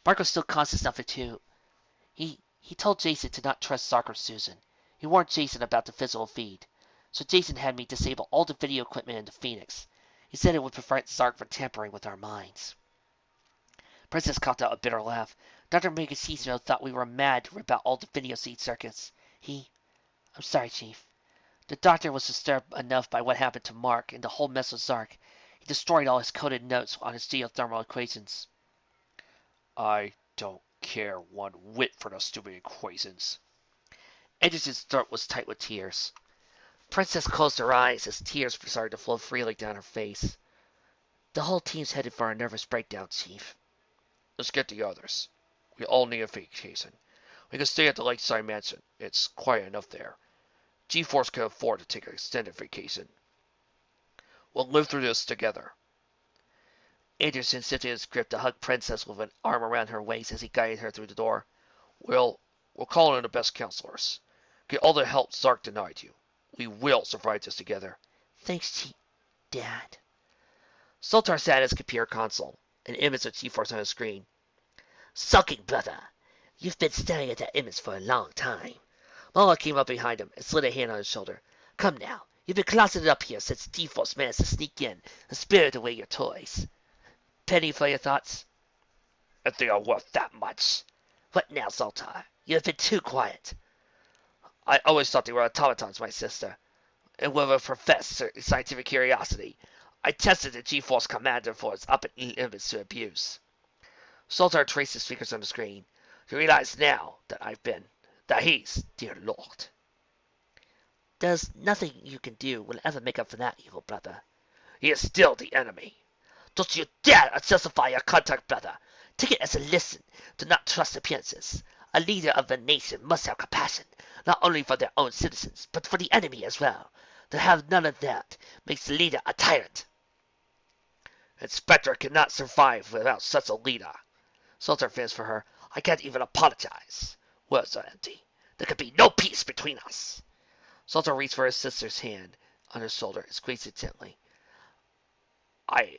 Mark was still conscious enough to... He told Jason to not trust Zark or Susan. He warned Jason about the physical feed. So Jason had me disable all the video equipment in the Phoenix. He said it would prevent Zark from tampering with our minds. Princess coughed out a bitter laugh. Dr. Megacino thought we were mad to rip out all the video seed circuits. I'm sorry, Chief. The doctor was disturbed enough by what happened to Mark and the whole mess with Zark. He destroyed all his coded notes on his geothermal equations. I don't care one whit for those stupid equations. Anderson's throat was tight with tears. Princess closed her eyes as tears started to flow freely down her face. The whole team's headed for a nervous breakdown, Chief. Let's get the others. We all need a vacation. We can stay at the lakeside mansion. It's quiet enough there. G-Force can afford to take an extended vacation. We'll live through this together. Anderson shifted his grip to hug Princess with an arm around her waist as he guided her through the door. We'll call in the best counselors. Get all the help Zark denied you. We will survive this together. Thanks, Dad. Sultar sat at his computer console, an image of G-Force on his screen. Sulking, brother. You've been staring at that image for a long time. Lola came up behind him and slid a hand on his shoulder. Come now. You've been closeted up here since G-Force managed to sneak in and spirit away your toys. Penny for your thoughts? I think I'm worth that much. What now, Sultar? You have been too quiet. I always thought they were automatons, my sister. And with a professed scientific curiosity, I tested the G-Force commander for its upper limits to abuse. Sultar traced his fingers on the screen. You realize now that he's, dear Lord. There's nothing you can do will ever make up for that, evil brother. He is still the enemy. Don't you dare justify your contact, brother. Take it as a lesson to not trust appearances. A leader of the nation must have compassion, not only for their own citizens, but for the enemy as well. To have none of that makes the leader a tyrant. And Spectre cannot survive without such a leader. Sultar finished for her. I can't even apologize. Words are empty. There can be no peace between us. Sultar reached for his sister's hand on her shoulder and squeezed it gently.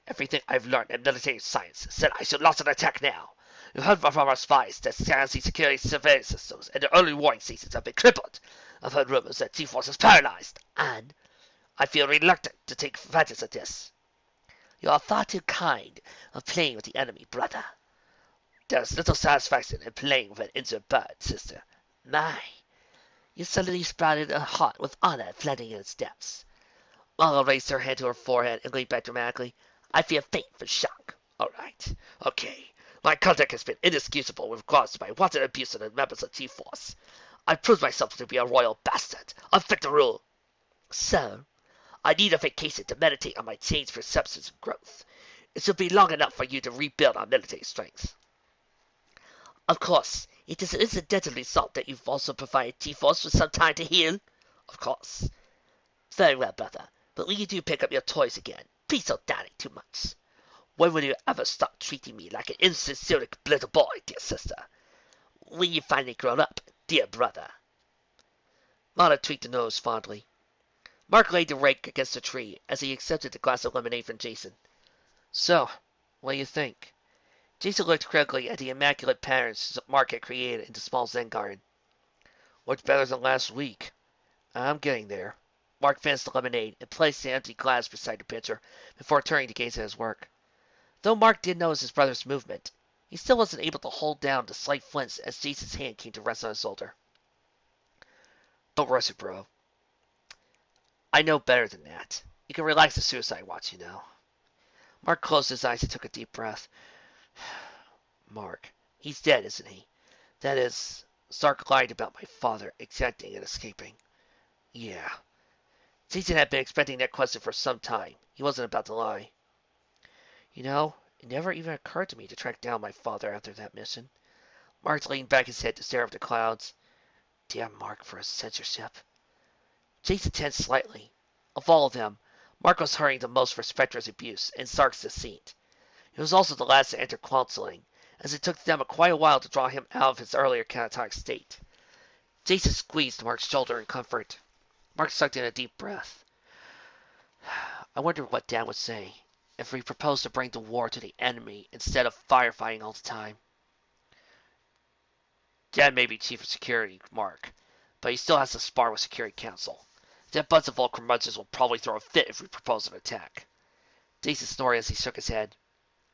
Everything I've learned in military science said I should launch an attack now. You've heard from our spies that Galaxy security surveillance systems and the early warning stations have been crippled. I've heard rumors that G-Force is paralyzed, and I feel reluctant to take advantage of this. You are far too kind of playing with the enemy, brother. There's little satisfaction in playing with an injured bird, sister. My, you suddenly sprouted a heart with honor flooding in its depths. Marla raised her hand to her forehead and leaned back dramatically. I feel faint for shock. All right. Okay. My conduct has been inexcusable with regards to my wanton abuse of the members of G-Force. I proved myself to be a royal bastard, unfit to rule. So, I need a vacation to meditate on my changed perceptions and growth. It should be long enough for you to rebuild our military strength. Of course, it is an incidental result that you've also provided G-Force with some time to heal. Of course. Very well, brother. But when you do pick up your toys again, please don't dally too much. When will you ever stop treating me like an insincere little boy, dear sister? When you finally grown up, dear brother. Marla tweaked the nose fondly. Mark laid the rake against a tree as he accepted the glass of lemonade from Jason. So, what do you think? Jason looked critically at the immaculate patterns Mark had created in the small Zen garden. What's better than last week? I'm getting there. Mark finished the lemonade and placed the empty glass beside the pitcher before turning to gaze at his work. Though Mark did notice his brother's movement, he still wasn't able to hold down the slight flinch as Jason's hand came to rest on his shoulder. Don't rush it, bro. I know better than that. You can relax the suicide watch, you know. Mark closed his eyes and took a deep breath. Mark, he's dead, isn't he? That is, Zark lied about my father ejecting and escaping. Yeah. Jason had been expecting that question for some time. He wasn't about to lie. You know, it never even occurred to me to track down my father after that mission. Mark leaned back his head to stare up at the clouds. Damn Mark for his censorship. Jason tensed slightly. Of all of them, Mark was hurrying the most for Spectre's abuse and Zark's deceit. He was also the last to enter counseling, as it took them quite a while to draw him out of his earlier catatonic state. Jason squeezed Mark's shoulder in comfort. Mark sucked in a deep breath. I wonder what Dad would say if we proposed to bring the war to the enemy instead of firefighting all the time. Dad may be chief of security, Mark, but he still has to spar with Security Council. That bunch of old curmudgeons will probably throw a fit if we propose an attack. Jason snored as he shook his head.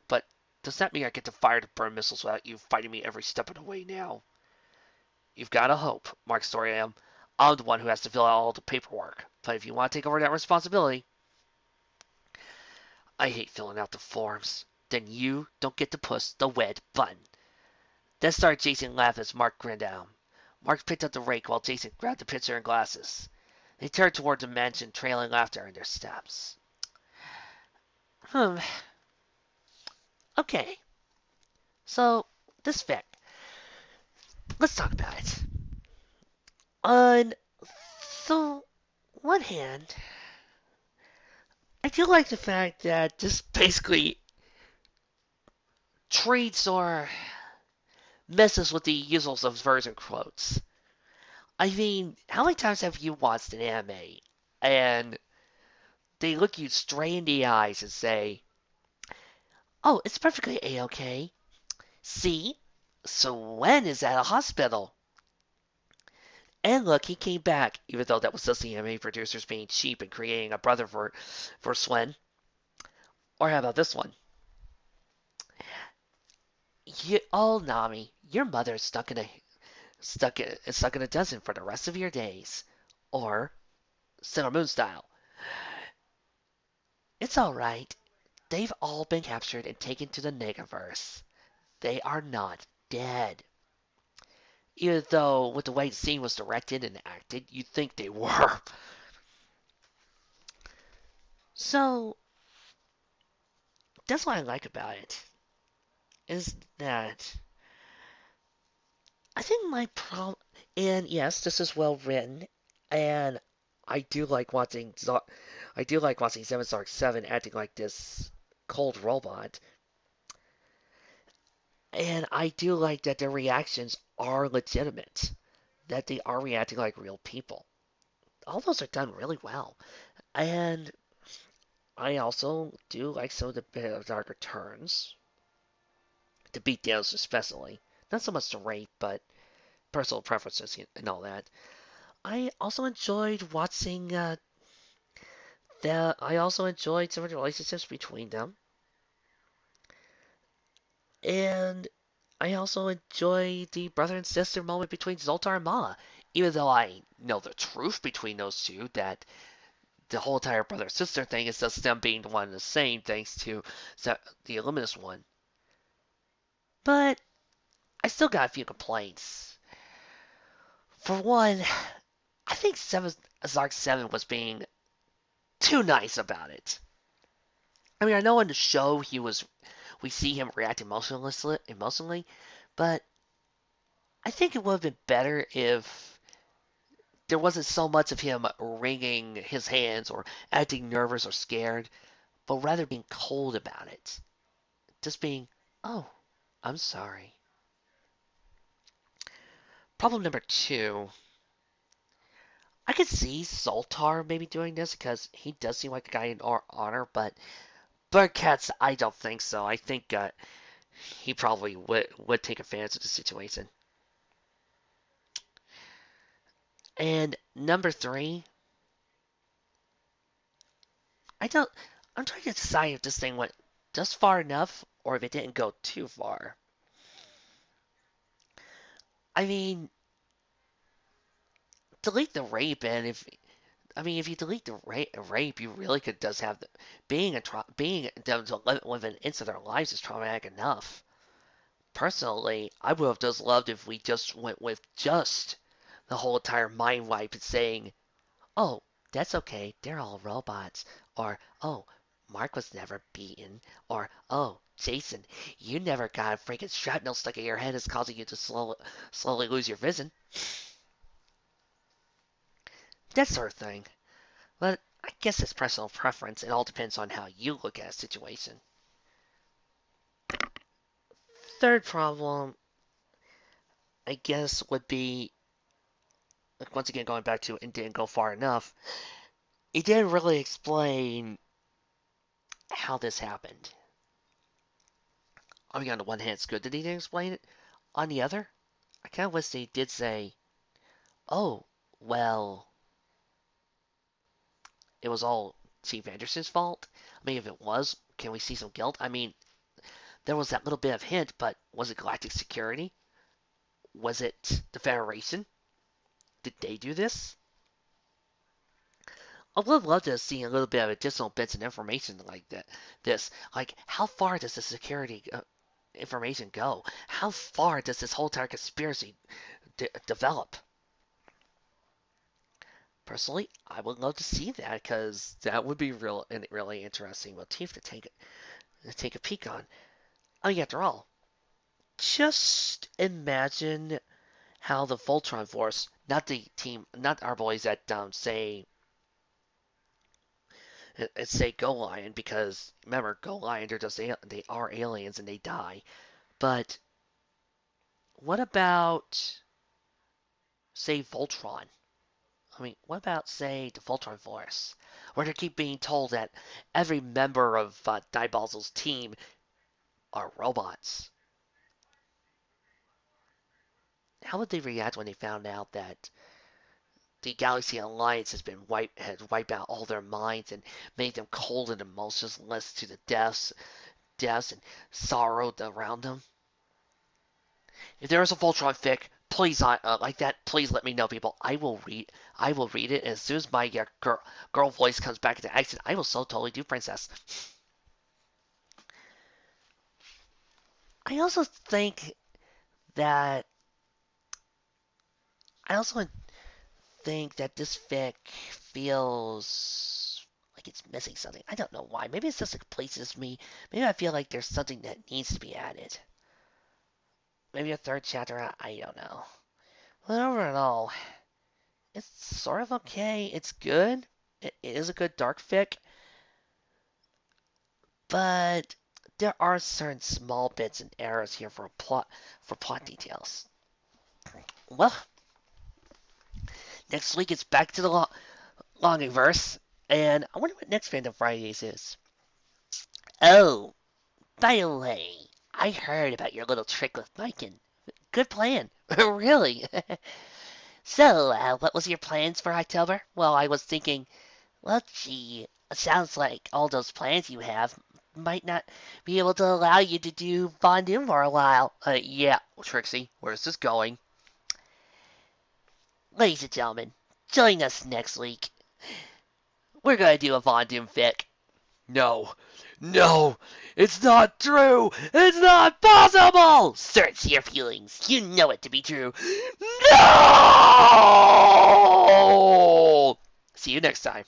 But does that mean I get to fire the burn missiles without you fighting me every step of the way now? You've got to hope, Mark Storiam. I'm the one who has to fill out all the paperwork. But if you want to take over that responsibility, I hate filling out the forms. Then you don't get to push the red button. That started Jason laughed as Mark grinned at him. Mark picked up the rake while Jason grabbed the pitcher and glasses. They turned toward the mansion, trailing laughter in their steps. Hmm. Okay. So, this fact. Let's talk about it. On the one hand, I do like the fact that this basically treats or messes with the usuals of version quotes. I mean, how many times have you watched an anime and they look you straight in the eyes and say, "Oh, it's perfectly a-okay. See? So when is at a hospital?" And look, he came back, even though that was just the anime producers being cheap and creating a brother for Swen. Or how about this one? Oh, Nami, your mother is stuck in a dozen for the rest of your days. Or Sailor Moon style. It's all right. They've all been captured and taken to the Negaverse. They are not dead. Even though, with the way the scene was directed and acted, you'd think they were. So, that's what I like about it. Is that I think my problem, and yes, this is well written, and I do like watching I do like watching Seven Zark 7 acting like this cold robot, and I do like that their reactions are legitimate, that they are reacting like real people. All those are done really well, and I also do like some of the darker turns, the beatdowns especially. Not so much the rape, but personal preferences and all that. I also enjoyed watching I also enjoyed some of the relationships between them, and I also enjoy the brother and sister moment between Zoltar and Ma. Even though I know the truth between those two, that the whole entire brother sister thing is just them being one and the same, thanks to the Illuminous one. But I still got a few complaints. For one, I think Zark 7 was being too nice about it. I mean, I know in the show we see him react emotionally, but I think it would have been better if there wasn't so much of him wringing his hands or acting nervous or scared, but rather being cold about it. Just being, "Oh, I'm sorry." Problem number two, I could see Zoltar maybe doing this because he does seem like a guy in honor, but Birdcats, I don't think so. I think he probably would take advantage of the situation. And number three, I don't. I'm trying to decide if this thing went just far enough or if it didn't go too far. I mean, delete the rape, and if you delete the rape, you really could just have being them to live into their lives is traumatic enough. Personally, I would have just loved if we just went with just the whole entire mind wipe and saying, "Oh, That's okay, they're all robots. Or, oh, Mark was never beaten. Or, oh, Jason, you never got a freaking shrapnel stuck in your head is causing you to slowly lose your vision. That sort of thing. But I guess it's personal preference. It all depends on how you look at a situation. Third problem, I guess, would be, like, once again going back to it didn't go far enough. It didn't really explain how this happened. I mean, on the one hand, it's good that he didn't explain it. On the other, I kind of wish they did say, oh, well, it was all Chief Anderson's fault. I mean, if it was, can we see some guilt? I mean, there was that little bit of hint, but was it Galactic Security? Was it the Federation? Did they do this? I would love to see a little bit of additional bits of information like that. Like, how far does the security information go? How far does this whole entire conspiracy develop? Personally, I would love to see that because that would be really interesting motif to take a peek on. I mean, after all, just imagine how the Voltron Force, not the team, not our boys that say Go Lion, because remember, Go Lion, they are aliens and they die. But what about, say, Voltron? I mean, what about, say, the Voltron Force, where they keep being told that every member of Diabol's team are robots? How would they react when they found out that the Galaxy Alliance has wiped out all their minds and made them cold and emotionless to the deaths and sorrow around them? If there is a Voltron fic, please like that, please let me know, people. I will read it, and as soon as my girl voice comes back into action, I will so totally do Princess. I also think that I also think that this fic feels like it's missing something. I don't know why. Maybe it's just like places me. Maybe I feel like there's something that needs to be added. Maybe a third chapter. I don't know. But overall, it's sort of okay. It's good. It is a good dark fic, but there are certain small bits and errors here for plot details. Well, next week it's back to the Longingverse, and I wonder what next Fandom Fridays is. Oh, by the way, I heard about your little trick with Mikan. Good plan. Really? So, what was your plans for October? Well, I was thinking, well, gee, it sounds like all those plans you have might not be able to allow you to do Von Doom for a while. Yeah, Trixie, where's this going? Ladies and gentlemen, join us next week. We're gonna do a Von Doom fic. No, no, it's not true. It's not possible. Search your feelings. You know it to be true. No! See you next time.